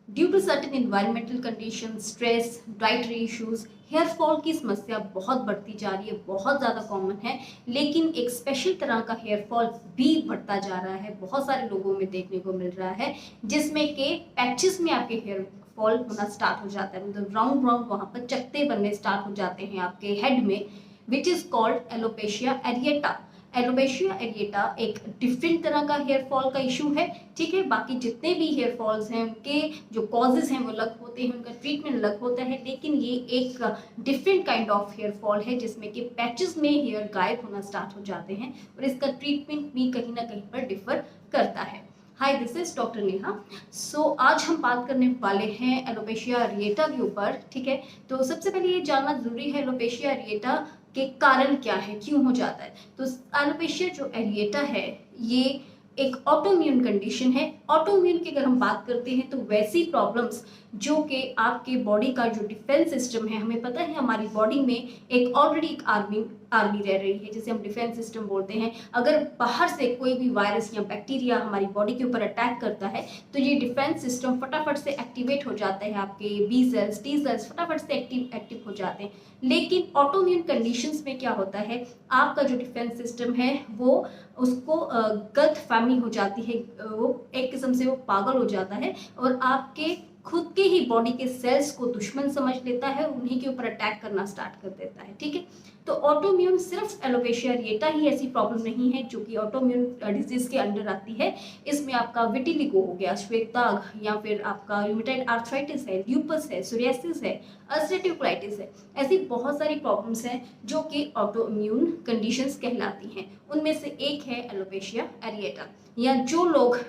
Due to certain environmental condition, stress, dietary issues, hair fall की समस्या बहुत बढ़ती जा रही है, बहुत ज़्यादा कॉमन है। लेकिन एक स्पेशल तरह का हेयर फॉल भी बढ़ता जा रहा है, बहुत सारे लोगों में देखने को मिल रहा है, जिसमें के पैचेस में आपके हेयर फॉल होना स्टार्ट हो जाता है, मतलब राउंड राउंड वहाँ पर चकते बनने स्टार्ट हो जाते हैं आपके हेड में, which is called alopecia areata. Alopecia areata एक डिफरेंट तरह का हेयर फॉल का इशू है, ठीक है। बाकी जितने भी हेयर फॉल्स हैं उनके जो कॉजेज हैं वो अलग होते हैं, उनका ट्रीटमेंट अलग होता है, लेकिन ये एक different kind of hair fall है जिसमें कि पैचेस में हेयर गायब होना स्टार्ट हो जाते हैं और इसका ट्रीटमेंट भी कहीं ना कहीं पर डिफर करता है। हाय, दिस इज डॉक्टर नेहा। सो आज हम बात करने वाले हैं एलोपेशिया एरिएटा के ऊपर, ठीक है। तो सबसे पहले ये जानना जरूरी है एलोपेशिया एरिएटा के कारण क्या है, क्यों हो जाता है। तो एलोपेशिया जो एरिएटा है ये एक ऑटोइम्यून कंडीशन है। ऑटोइम्यून की अगर हम बात करते हैं तो वैसी प्रॉब्लम्स जो कि आपके बॉडी का जो डिफेंस सिस्टम है, हमें पता है हमारी बॉडी में एक ऑलरेडी एक आर्मी रह रही है जिसे हम डिफेंस सिस्टम बोलते हैं। अगर बाहर से कोई भी वायरस या बैक्टीरिया हमारी बॉडी के ऊपर अटैक करता है तो ये डिफेंस सिस्टम फटाफट से एक्टिवेट हो जाता है, आपके बी सेल्स टी सेल्स फटाफट से एक्टिव हो जाते हैं। लेकिन ऑटोइम्यून कंडीशंस में क्या होता है, आपका जो डिफेंस सिस्टम है वो उसको गलत फहमी हो जाती है, वो एक किस्म से वो पागल हो जाता है और आपके खुद के ही बॉडी के सेल्स को दुश्मन समझ लेता है, उन्हीं के ऊपर अटैक करना स्टार्ट कर देता है, ठीक है। तो ऑटोइम्यून सिर्फ एलोपेशिया एरिएटा ही ऐसी प्रॉब्लम नहीं है जो कि ऑटोइम्यून डिजीज के अंडर आती है। इसमें आपका विटिलिगो हो गया, श्वेत दाग, या फिर आपका रूमेटॉइड आर्थराइटिस है, ल्यूपस है, सोरियासिस है, अल्सरेटिव कोलाइटिस है, ऐसी बहुत सारी प्रॉब्लम्स हैं जो कि ऑटोइम्यून कंडीशंस कहलाती हैं। उनमें से एक है एलोपेशिया एरिएटा। या जो लोग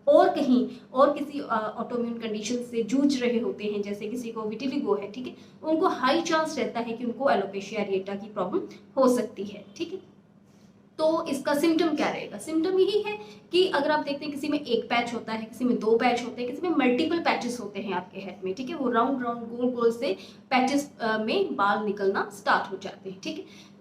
और कहीं और किसी ऑटोइम्यून कंडीशन से जूझ रहे होते हैं, जैसे किसी को विटिलिगो है, ठीक है, उनको हाई चांस रहता है कि उनको एलोपेशिया एरिएटा की प्रॉब्लम हो सकती है, ठीक है। तो इसका सिम्टम क्या रहेगा, सिम्टम यही है कि अगर आप देखते हैं किसी में एक पैच होता है, किसी में दो पैच होते हैं, किसी में मल्टीपल पैचेस होते हैं आपके हेड में, ठीक है, वो राउंड राउंड गोल गोल से पैचेस में बाल निकलना स्टार्ट हो जाते हैं, ठीक है।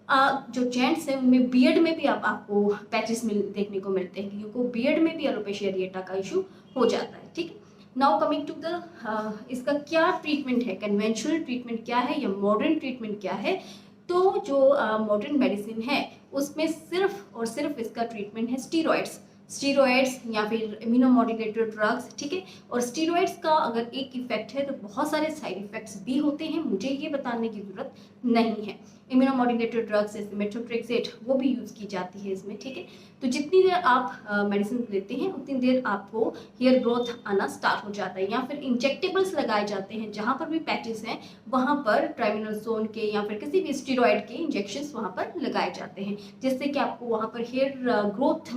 जो जेंट्स हैं उनमें बियर्ड में भी आपको पैचेस देखने को मिलते हैं, क्योंकि बियर्ड में भी एलोपेशिया एरिएटा का इशू हो जाता है, ठीक है। नाउ कमिंग टू द इसका क्या ट्रीटमेंट है, कन्वेंशनल ट्रीटमेंट क्या है या मॉडर्न ट्रीटमेंट क्या है। तो जो मॉडर्न मेडिसिन है उसमें सिर्फ और सिर्फ इसका ट्रीटमेंट है स्टीरॉयड्स या फिर इम्यूनोमोड्यूलेटर ड्रग्स, ठीक है। और स्टीरॉयड्स का अगर एक इफेक्ट है तो बहुत सारे साइड इफेक्ट्स भी होते हैं, मुझे ये बताने की जरूरत नहीं है। इम्यूनोमोड्यूलेटर ड्रग्स जैसे मेथोट्रेक्सेट वो भी यूज़ की जाती है इसमें, ठीक है। तो जितनी देर आप मेडिसिन लेते हैं उतनी देर आपको हेयर ग्रोथ आना स्टार्ट हो जाता है। या फिर इंजेक्टेबल्स लगाए जाते हैं, जहाँ पर भी पैचेस हैं वहाँ पर ट्राइमिनोसोन के या फिर किसी भी स्टीरॉयड के इंजेक्शंस वहाँ पर लगाए जाते हैं, जिससे कि आपको वहाँ पर हेयर ग्रोथ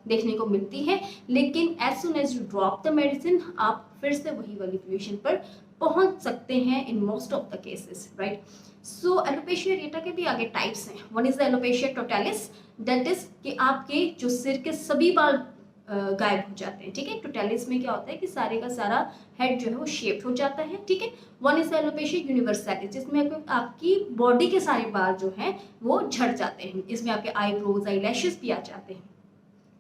देखने को मिलती है। लेकिन as soon as you drop the medicine आप फिर से वही वाली पोजीशन पर पहुंच सकते हैं in most of the cases, right. So alopecia areata के भी आगे टाइप्स हैं। One is the alopecia totalis, that is कि आपके जो सिर के सभी बाल गायब हो जाते हैं, ठीक है। टोटैलिस में क्या होता है कि सारे का सारा हेड जो है वो शेप्ड हो जाता है, ठीक है। वन इज द एलोपेशिया यूनिवर्सैलिस, जिसमें आपकी बॉडी के सारे बाल जो हैं वो झड़ जाते हैं, इसमें आपके आईब्रोज आई लैशेस भी आ जाते हैं,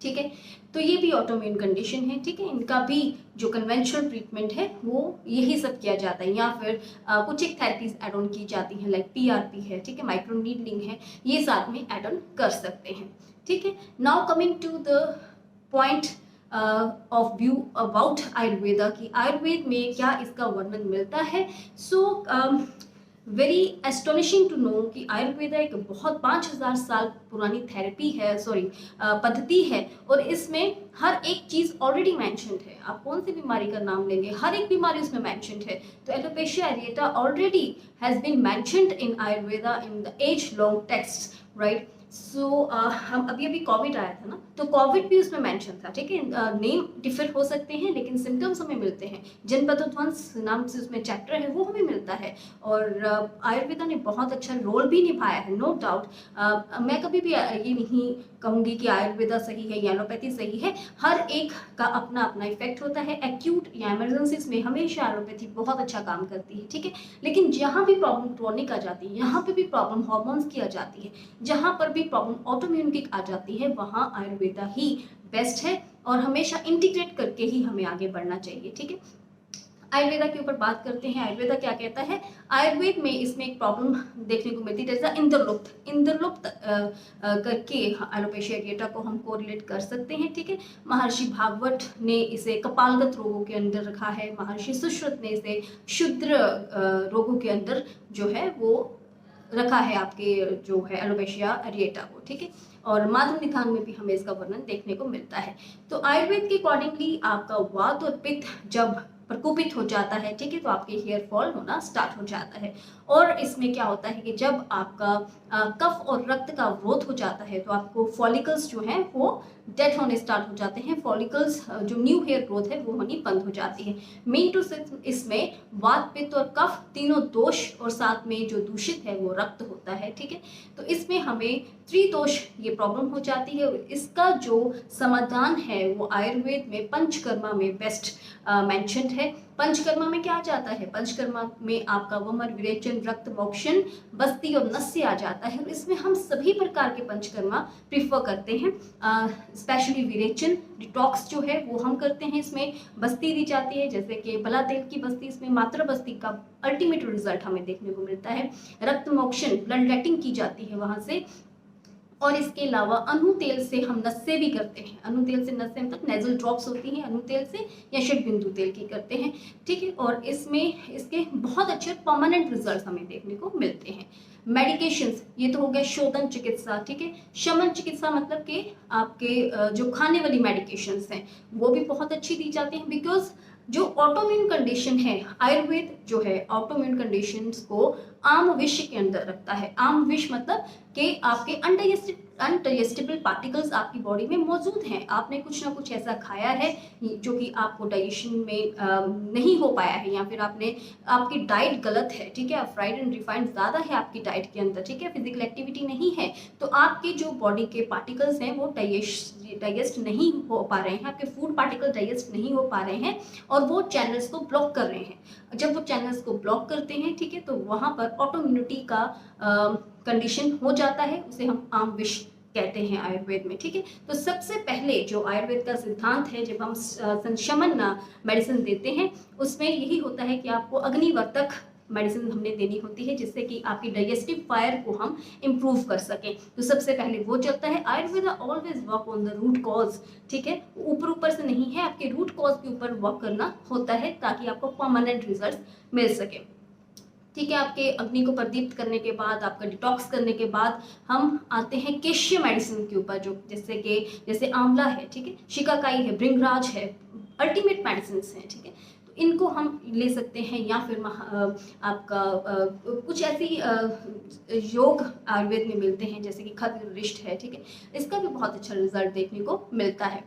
ठीक है। तो ये भी ऑटोइम्यून कंडीशन है, ठीक है। इनका भी जो कन्वेंशनल ट्रीटमेंट है वो यही सब किया जाता है, या फिर कुछ एक थेरेपीज एड ऑन की जाती हैं, लाइक पीआरपी है, ठीक है, माइक्रो नीडलिंग है, ये साथ में एड ऑन कर सकते हैं, ठीक है। Now coming to the point of view about Ayurveda की आयुर्वेद में क्या इसका वर्णन मिलता है। So very astonishing to know कि आयुर्वेदा एक बहुत 5000 साल पुरानी थेरेपी है, पद्धति है, और इसमें हर एक चीज़ ऑलरेडी मैंशनड है। आप कौन सी बीमारी का नाम लेंगे, हर एक बीमारी उसमें मैंशनड है। तो alopecia areata already has been mentioned in Ayurveda in the age long text, right. So हम अभी कोविड आया था ना, तो कोविड भी उसमें मेंशन था, ठीक है। नेम डिफर हो सकते हैं लेकिन सिम्टम्स हमें मिलते हैं। जनपदोध्वंस नाम से उसमें चैप्टर है वो हमें मिलता है, और आयुर्वेदा ने बहुत अच्छा रोल भी निभाया है, नो डाउट। मैं कभी भी ये नहीं कहूँगी कि आयुर्वेदा सही है या एलोपैथी सही है, हर एक का अपना अपना इफेक्ट होता है। एक्यूट या इमरजेंसीज में हमेशा एलोपैथी बहुत अच्छा काम करती है, ठीक है। लेकिन जहाँ भी प्रॉब्लम क्रोनिक आ जाती है, यहाँ पे भी प्रॉब्लम हार्मोन्स की आ जाती है, जहाँ पर भी प्रॉब्लम ऑटोइम्यून की आ जाती है, वहाँ आयुर्वेदा ही बेस्ट है। और हमेशा इंटीग्रेट करके ही हमें आगे बढ़ना चाहिए, ठीक है। आयुर्वेदा के ऊपर बात करते हैं, आयुर्वेदा क्या कहता है। आयुर्वेद में इसमें एक प्रॉब्लम देखने को मिलती है, जैसा इंद्रलुप्त करके एलोपेशिया एरिएटा को हम कोरिलेट कर सकते हैं, ठीक है। महर्षि भागवत ने इसे कपालगत रोगों के अंदर रखा है, महर्षि सुश्रुत ने इसे क्षुद्र रोगों के अंदर जो है वो रखा है, आपके जो है एलोपेशिया एरिएटा को, ठीक है। और माधव निथान में भी हमें इसका वर्णन देखने को मिलता है। तो आयुर्वेद के अकॉर्डिंगली आपका वात और पित्त जब प्रकोपित हो जाता है, ठीक है, तो आपके हेयर फॉल होना स्टार्ट हो जाता है। और इसमें क्या होता है कि जब आपका कफ और रक्त का अवरोध हो जाता है तो आपको फॉलिकल्स जो हैं वो डेड होने स्टार्ट हो जाते हैं, फॉलिकल्स जो न्यू हेयर ग्रोथ है वो होनी बंद हो जाती है। मेन टू इसमें वात पित्त और कफ तीनों दोष और साथ में जो दूषित है वो रक्त होता है, ठीक है। तो इसमें हमें त्रिदोष ये प्रॉब्लम हो जाती है। इसका जो समाधान है वो आयुर्वेद में पंचकर्मा में बेस्ट मेंशन्ड है। पंचकर्मा में क्या आ जाता है, पंचकर्मा में आपका वमन, विरेचन, रक्त, मोक्षण, बस्ती और नस्य आ जाता है। इसमें हम सभी प्रकार के पंचकर्मा प्रीफर करते हैं, स्पेशली विरेचन डिटॉक्स जो है वो हम करते हैं। इसमें बस्ती दी जाती है, जैसे कि बला तेल की बस्ती, इसमें मात्रा बस्ती का अल्टीमेट रिजल्ट हमें देखने को मिलता है। रक्त मोक्षण, ब्लड लेटिंग की जाती है वहां से। और इसके अलावा अनु तेल से हम नस्से भी करते हैं, अनु तेल से नस्से मतलब नेजल ड्रॉप्स होती हैं अनु तेल से, या षट बिंदु तेल की करते हैं, ठीक है। और इसमें इसके बहुत अच्छे परमानेंट रिजल्ट हमें देखने को मिलते हैं। मेडिकेशंस, ये तो हो गया शोधन चिकित्सा, ठीक है। शमन चिकित्सा मतलब कि आपके जो खाने वाली मेडिकेशंस हैं वो भी बहुत अच्छी दी जाती हैं, बिकॉज जो ऑटोम्यून कंडीशन है, आयुर्वेद जो है ऑटोम्यून कंडीशंस को आम विष के अंदर रखता है। आम विष मतलब कि आपके अनडाइजेस्टेबल पार्टिकल्स आपकी बॉडी में मौजूद हैं। आपने कुछ ना कुछ ऐसा खाया है जो कि आपको डाइजेशन में नहीं हो पाया है, या फिर आपकी डाइट गलत है, ठीक है, फ्राइड एंड रिफाइंड ज़्यादा है आपकी डाइट के अंदर, ठीक है, फिजिकल एक्टिविटी नहीं है, तो आपके जो बॉडी के पार्टिकल्स हैं वो डाइजेस्ट नहीं हो पा रहे हैं, आपके फूड पार्टिकल डाइजेस्ट नहीं हो पा रहे हैं और वो चैनल्स को ब्लॉक कर रहे हैं। जब वो चैनल्स को ब्लॉक करते हैं, ठीक है, तो वहाँ पर ऑटोइम्यूनिटी का कंडीशन हो जाता है, उसे हम आम विष कहते हैं आयुर्वेद में, ठीक है। तो सबसे पहले जो आयुर्वेद का सिद्धांत है, जब हम संशमन मेडिसिन देते हैं उसमें यही होता है कि आपको अग्निवर्तक मेडिसिन हमने देनी होती है, जिससे कि आपकी डाइजेस्टिव फायर को हम इम्प्रूव कर सकें। तो सबसे पहले वो चलता है। Ayurveda always work on the root cause, ठीक है, ऊपर ऊपर से नहीं है, आपके रूट कॉज के ऊपर वर्क करना होता है ताकि आपको परमानेंट रिजल्ट मिल सके, ठीक है। आपके अग्नि को प्रदीप्त करने के बाद, आपका डिटॉक्स करने के बाद हम आते हैं केश्य मेडिसिन के ऊपर, जो जैसे आंवला है, ठीक है, शिकाकाई है, भृंगराज है, अल्टीमेट मेडिसिन हैं, ठीक है। तो इनको हम ले सकते हैं, या फिर आपका कुछ ऐसी योग आयुर्वेद में मिलते हैं जैसे कि खगरिष्ठ है, ठीक है, इसका भी बहुत अच्छा रिजल्ट देखने को मिलता है।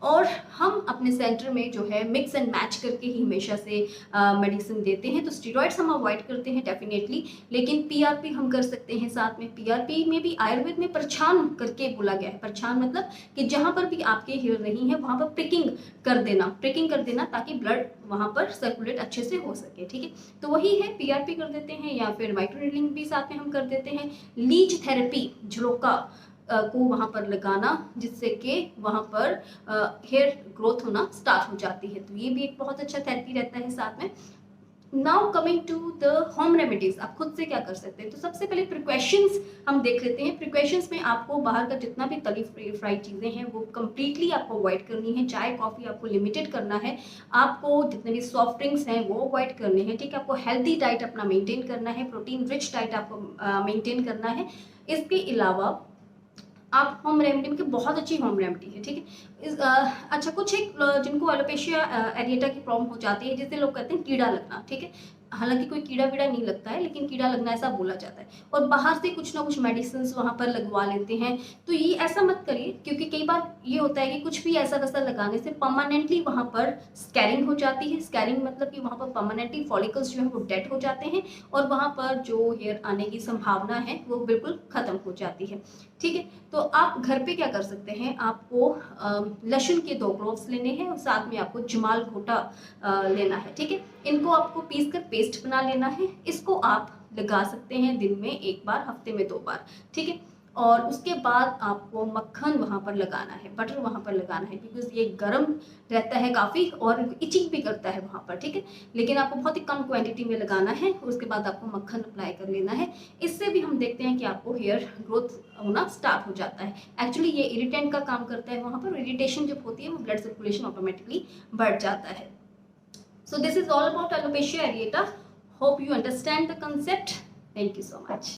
और हम अपने सेंटर में जो है मिक्स एंड मैच करके ही हमेशा से मेडिसिन देते हैं। तो स्टीरॉइड्स हम अवॉइड करते हैं डेफिनेटली, लेकिन पीआरपी हम कर सकते हैं साथ में। पीआरपी में भी आयुर्वेद में प्रछान करके बोला गया है। प्रछान मतलब कि जहाँ पर भी आपके हेयर नहीं है वहाँ पर प्रिकिंग कर देना ताकि ब्लड वहाँ पर सर्कुलेट अच्छे से हो सके, ठीक है। तो वही है, पीआरपी कर देते हैं, या फिर माइक्रोनीडलिंग भी साथ में हम कर देते हैं। लीच थेरेपी, झरोका को वहाँ पर लगाना, जिससे कि वहाँ पर हेयर ग्रोथ होना स्टार्ट हो जाती है। तो ये भी एक बहुत अच्छा थेरेपी रहता है साथ में। Now coming to the home remedies, आप खुद से क्या कर सकते हैं। तो सबसे पहले प्रिकॉशंस हम देख लेते हैं। प्रिकॉशंस में आपको बाहर का जितना भी तली फ्राइड चीज़ें हैं वो कम्प्लीटली आपको अवॉइड करनी है। चाय कॉफ़ी आपको लिमिटेड करना है। आपको जितने भी सॉफ्ट ड्रिंक्स हैं वो अवॉइड करने हैं, ठीक है। आपको हेल्दी डाइट अपना मेंटेन करना है, प्रोटीन रिच डाइट आपको मेंटेन करना है। इसके अलावा आप होम रेमेडी की बहुत अच्छी होम रेमेडी है, ठीक है। अच्छा, कुछ एक जिनको एलोपेशिया एरिएटा की प्रॉब्लम हो जाती है, जिसे लोग कहते हैं कीड़ा लगना, ठीक है। हालांकि कोई कीड़ा वीड़ा नहीं लगता है, लेकिन कीड़ा लगना ऐसा बोला जाता है। और बाहर से कुछ ना कुछ मेडिसिन वहाँ पर लगवा लेते हैं। तो ये ऐसा मत करिए, क्योंकि कई बार ये होता है कि कुछ भी ऐसा वैसा लगाने से परमानेंटली वहाँ पर स्कैरिंग हो जाती है। स्कैरिंग मतलब कि वहाँ पर परमानेंटली फॉलिकल्स जो है वो डेड हो जाते हैं और वहाँ पर जो हेयर आने की संभावना है वो बिल्कुल खत्म हो जाती है, ठीक है। तो आप घर पे क्या कर सकते हैं, आपको लहसुन के 2 क्लोव्स लेने हैं और साथ में आपको जमाल घोटा लेना है, ठीक है। इनको आपको पीस कर पेस्ट बना लेना है। इसको आप लगा सकते हैं दिन में 1 बार, हफ्ते में 2 बार, ठीक है। और उसके बाद आपको मक्खन वहाँ पर लगाना है, बटर वहाँ पर लगाना है, बिकॉज ये गर्म रहता है काफ़ी और इचिंग भी करता है वहाँ पर, ठीक है। लेकिन आपको बहुत ही कम क्वांटिटी में लगाना है। उसके बाद आपको मक्खन अप्लाई कर लेना है। इससे भी हम देखते हैं कि आपको हेयर ग्रोथ होना स्टार्ट हो जाता है। एक्चुअली ये इरिटेंट का काम करता है, वहाँ पर इरिटेशन जब होती है वो ब्लड सर्कुलेशन ऑटोमेटिकली बढ़ जाता है। So this is all about alopecia areata. Hope you understand the concept. Thank you so much.